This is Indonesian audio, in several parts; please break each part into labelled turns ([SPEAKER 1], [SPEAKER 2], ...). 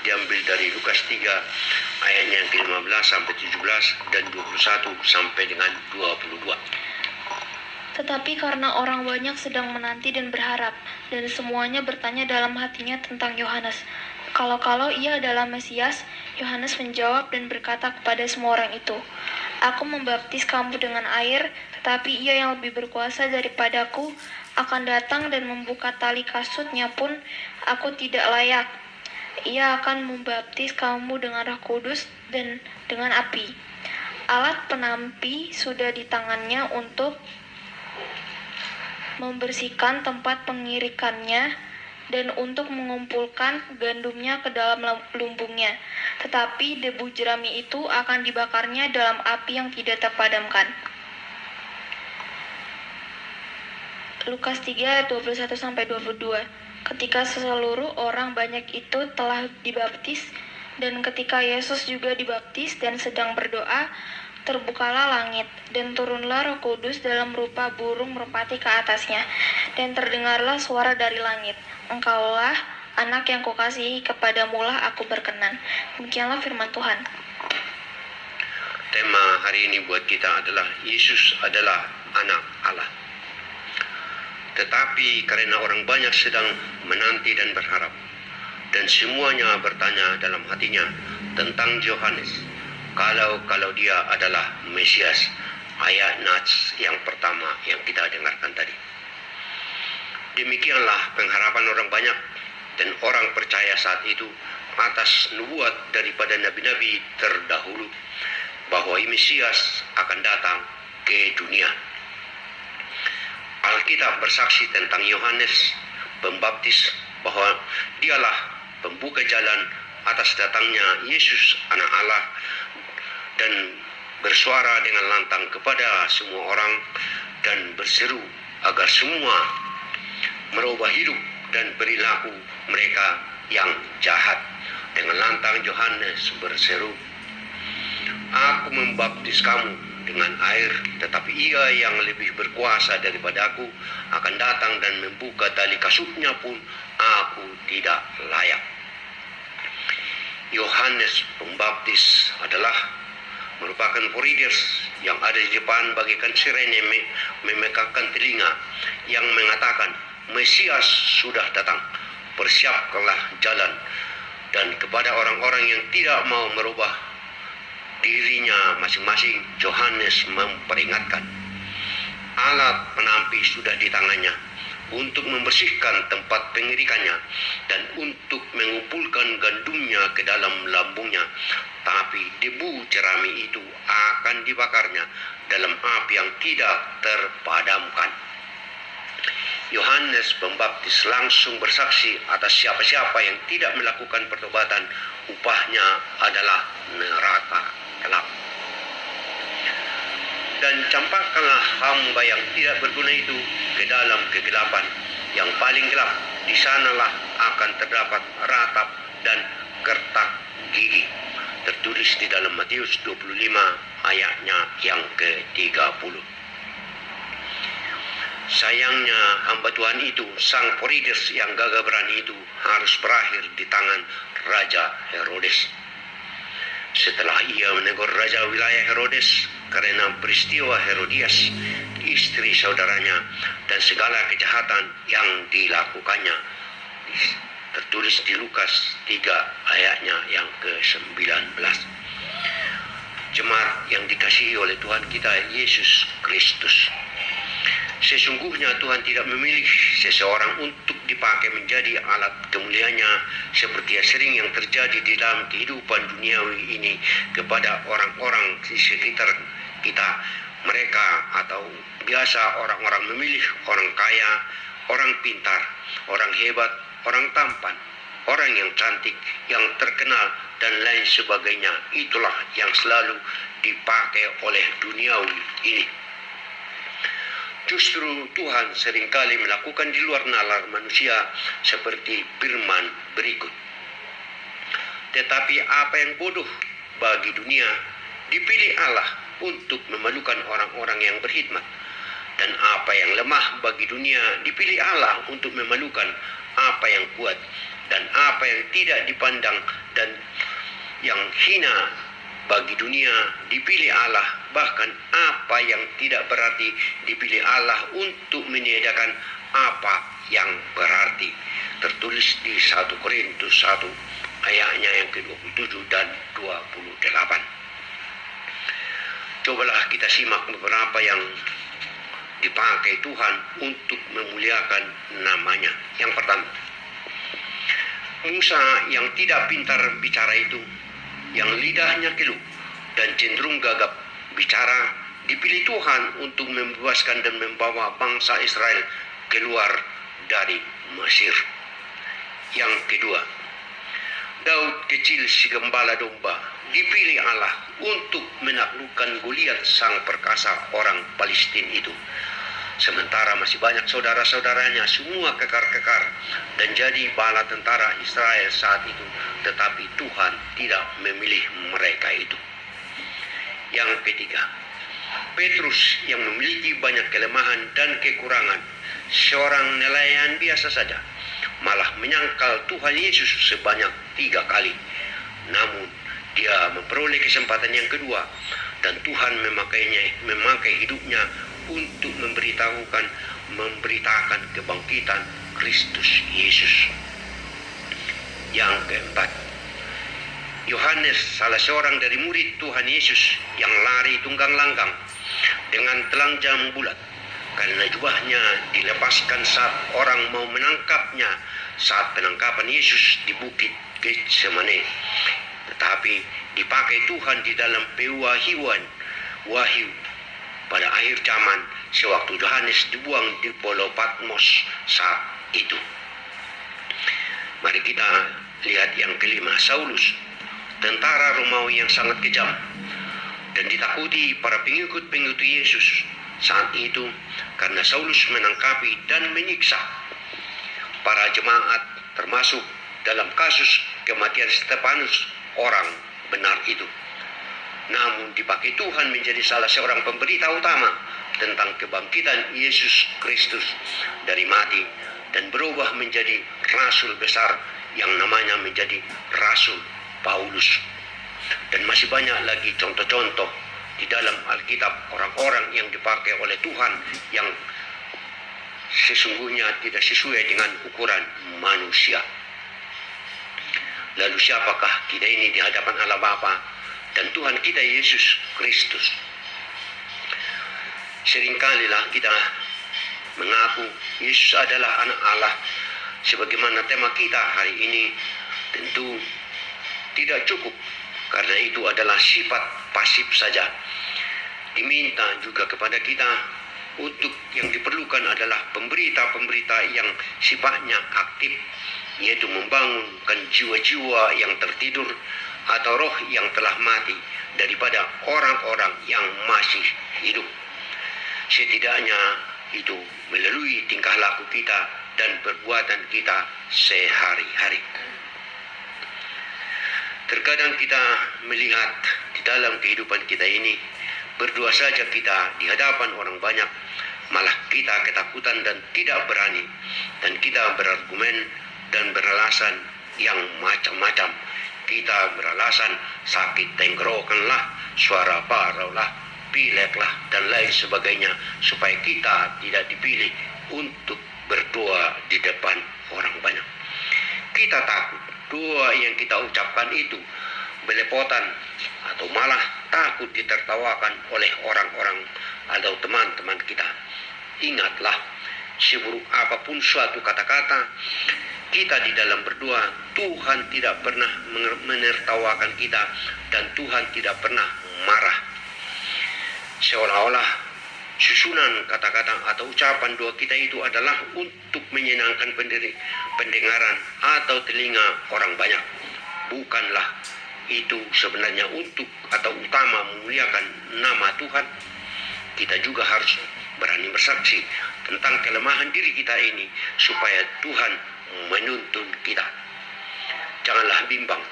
[SPEAKER 1] diambil dari Lukas 3 ayatnya yang ke-15 sampai 17 dan 21 sampai dengan 22.
[SPEAKER 2] Tetapi karena orang banyak sedang menanti dan berharap, dan semuanya bertanya dalam hatinya tentang Yohanes. Kalau-kalau ia adalah Mesias, Yohanes menjawab dan berkata kepada semua orang itu, "Aku membaptis kamu dengan air, tetapi ia yang lebih berkuasa daripadaku akan datang dan membuka tali kasutnya pun aku tidak layak. Ia akan membaptis kamu dengan Roh Kudus dan dengan api. Alat penampi sudah di tangannya untuk membersihkan tempat pengirikannya dan untuk mengumpulkan gandumnya ke dalam lumbungnya. Tetapi debu jerami itu akan dibakarnya dalam api yang tidak terpadamkan." Lukas 3 ayat 21-22. Ketika seluruh orang banyak itu telah dibaptis, dan ketika Yesus juga dibaptis dan sedang berdoa, terbukalah langit, dan turunlah Roh Kudus dalam rupa burung merpati ke atasnya, dan terdengarlah suara dari langit, "Engkaulah anak yang kukasihi, kepadamulah aku berkenan." Demikianlah firman Tuhan.
[SPEAKER 1] Tema hari ini buat kita adalah Yesus adalah anak Allah. Tetapi karena orang banyak sedang menanti dan berharap, dan semuanya bertanya dalam hatinya tentang Yohanes, kalau dia adalah Mesias, ayat Nats yang pertama yang kita dengarkan tadi. Demikianlah pengharapan orang banyak dan orang percaya saat itu atas nubuat daripada nabi-nabi terdahulu bahwa Mesias akan datang ke dunia. Alkitab bersaksi tentang Yohanes Pembaptis bahwa dialah pembuka jalan atas datangnya Yesus anak Allah, dan bersuara dengan lantang kepada semua orang dan berseru agar semua merubah hidup dan perilaku mereka yang jahat. Dengan lantang Yohanes berseru, "Aku membaptis kamu dengan air, tetapi ia yang lebih berkuasa daripada aku akan datang dan membuka tali kasutnya pun aku tidak layak." Yohanes Pembaptis merupakan Foriders yang ada di depan bagaikan sirene memekakkan telinga yang mengatakan Mesias sudah datang, persiapkanlah jalan. Dan kepada orang-orang yang tidak mau merubah dirinya masing-masing, Yohanes memperingatkan, alat penampi sudah di tangannya untuk membersihkan tempat pengirikannya dan untuk mengumpulkan gandumnya ke dalam lambungnya, tapi debu jerami itu akan dibakarnya dalam api yang tidak terpadamkan. Yohanes Pembaptis langsung bersaksi atas siapa-siapa yang tidak melakukan pertobatan, upahnya adalah neraka kelak. Dan campakkanlah hamba yang tidak berguna itu ke dalam kegelapan yang paling gelap. Di sanalah akan terdapat ratap dan kertak gigi. Tertulis di dalam Matius 25 ayatnya yang ke-30. Sayangnya hamba Tuhan itu, sang Foriders yang gagah berani itu, harus berakhir di tangan Raja Herodes. Setelah ia menegur Raja wilayah Herodes karena peristiwa Herodias, istri saudaranya, dan segala kejahatan yang dilakukannya. Tertulis di Lukas 3 ayatnya yang ke-19. Jemaat yang dikasihi oleh Tuhan kita Yesus Kristus, sesungguhnya Tuhan tidak memilih seseorang untuk dipakai menjadi alat kemuliaannya seperti yang sering yang terjadi di dalam kehidupan duniawi ini kepada orang-orang di sekitar kita. Mereka atau biasa orang-orang memilih orang kaya, orang pintar, orang hebat, orang tampan, orang yang cantik, yang terkenal, dan lain sebagainya. Itulah yang selalu dipakai oleh duniawi ini. Justru Tuhan seringkali melakukan di luar nalar manusia seperti firman berikut. Tetapi apa yang bodoh bagi dunia dipilih Allah untuk memalukan orang-orang yang berkhidmat. Dan apa yang lemah bagi dunia dipilih Allah untuk memalukan apa yang kuat. Dan apa yang tidak dipandang dan yang hina bagi dunia dipilih Allah, bahkan apa yang tidak berarti dipilih Allah untuk meniadakan apa yang berarti. Tertulis di 1 Korintus 1 ayatnya yang ke-27 dan 28. Cobalah kita simak beberapa yang dipakai Tuhan untuk memuliakan namanya. Yang pertama, Musa yang tidak pintar bicara itu, yang lidahnya keluh dan cenderung gagap bicara, dipilih Tuhan untuk membebaskan dan membawa bangsa Israel keluar dari Mesir. Yang kedua, Daud kecil si gembala domba dipilih Allah untuk menaklukkan Goliat sang perkasa orang Palestina itu. Sementara masih banyak saudara-saudaranya semua kekar-kekar dan jadi bala tentara Israel saat itu, tetapi Tuhan tidak memilih mereka itu. Yang ketiga, Petrus yang memiliki banyak kelemahan dan kekurangan, seorang nelayan biasa saja, malah menyangkal Tuhan Yesus sebanyak 3 kali. Namun dia memperoleh kesempatan yang kedua dan Tuhan memakai hidupnya untuk memberitakan kebangkitan Kristus Yesus. Yang keempat, Yohanes, salah seorang dari murid Tuhan Yesus yang lari tunggang langgang dengan telanjang bulat karena jubahnya dilepaskan saat orang mau menangkapnya saat penangkapan Yesus di bukit Getsemane. Tetapi dipakai Tuhan di dalam pewahyuan Wahyu pada akhir zaman sewaktu Yohanes dibuang di Pulau Patmos saat itu. Mari kita lihat yang kelima, Saulus, tentara Romawi yang sangat kejam dan ditakuti para pengikut-pengikut Yesus saat itu karena Saulus menangkapi dan menyiksa para jemaat, termasuk dalam kasus kematian Stefanus, orang benar itu. Namun dipakai Tuhan menjadi salah seorang pemberita utama tentang kebangkitan Yesus Kristus dari mati dan berubah menjadi rasul besar yang namanya menjadi Rasul Paulus. Dan masih banyak lagi contoh-contoh di dalam Alkitab orang-orang yang dipakai oleh Tuhan yang sesungguhnya tidak sesuai dengan ukuran manusia. Lalu siapakah kita ini di hadapan Allah Bapa dan Tuhan kita Yesus Kristus? Seringkalilah kita mengaku Yesus adalah anak Allah sebagaimana tema kita hari ini. Tentu tidak cukup, karena itu adalah sifat pasif saja. Diminta juga kepada kita untuk yang diperlukan adalah pemberita-pemberita yang sifatnya aktif, yaitu membangunkan jiwa-jiwa yang tertidur atau roh yang telah mati daripada orang-orang yang masih hidup. Setidaknya itu melalui tingkah laku kita dan perbuatan kita sehari-hari. Terkadang kita melihat di dalam kehidupan kita ini, berdua saja kita di hadapan orang banyak, malah kita ketakutan dan tidak berani, dan kita berargumen dan beralasan yang macam-macam. Kita beralasan sakit tenggorokan lah, suara parau lah, pilek lah, dan lain sebagainya, supaya kita tidak dipilih untuk berdoa di depan orang banyak. Kita takut doa yang kita ucapkan itu belepotan atau malah takut ditertawakan oleh orang-orang atau teman-teman kita. Ingatlah, seburuk apapun suatu kata-kata kita di dalam berdoa, Tuhan tidak pernah menertawakan kita dan Tuhan tidak pernah marah. Seolah-olah susunan kata-kata atau ucapan doa kita itu adalah untuk menyenangkan pendengaran atau telinga orang banyak. Bukanlah itu sebenarnya untuk atau utama memuliakan nama Tuhan. Kita juga harus berani bersaksi tentang kelemahan diri kita ini supaya Tuhan menuntun kita. Janganlah bimbang.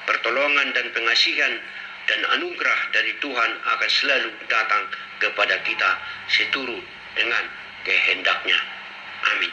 [SPEAKER 1] Pertolongan dan pengasihan dan anugerah dari Tuhan akan selalu datang kepada kita seturut dengan kehendaknya. Amin.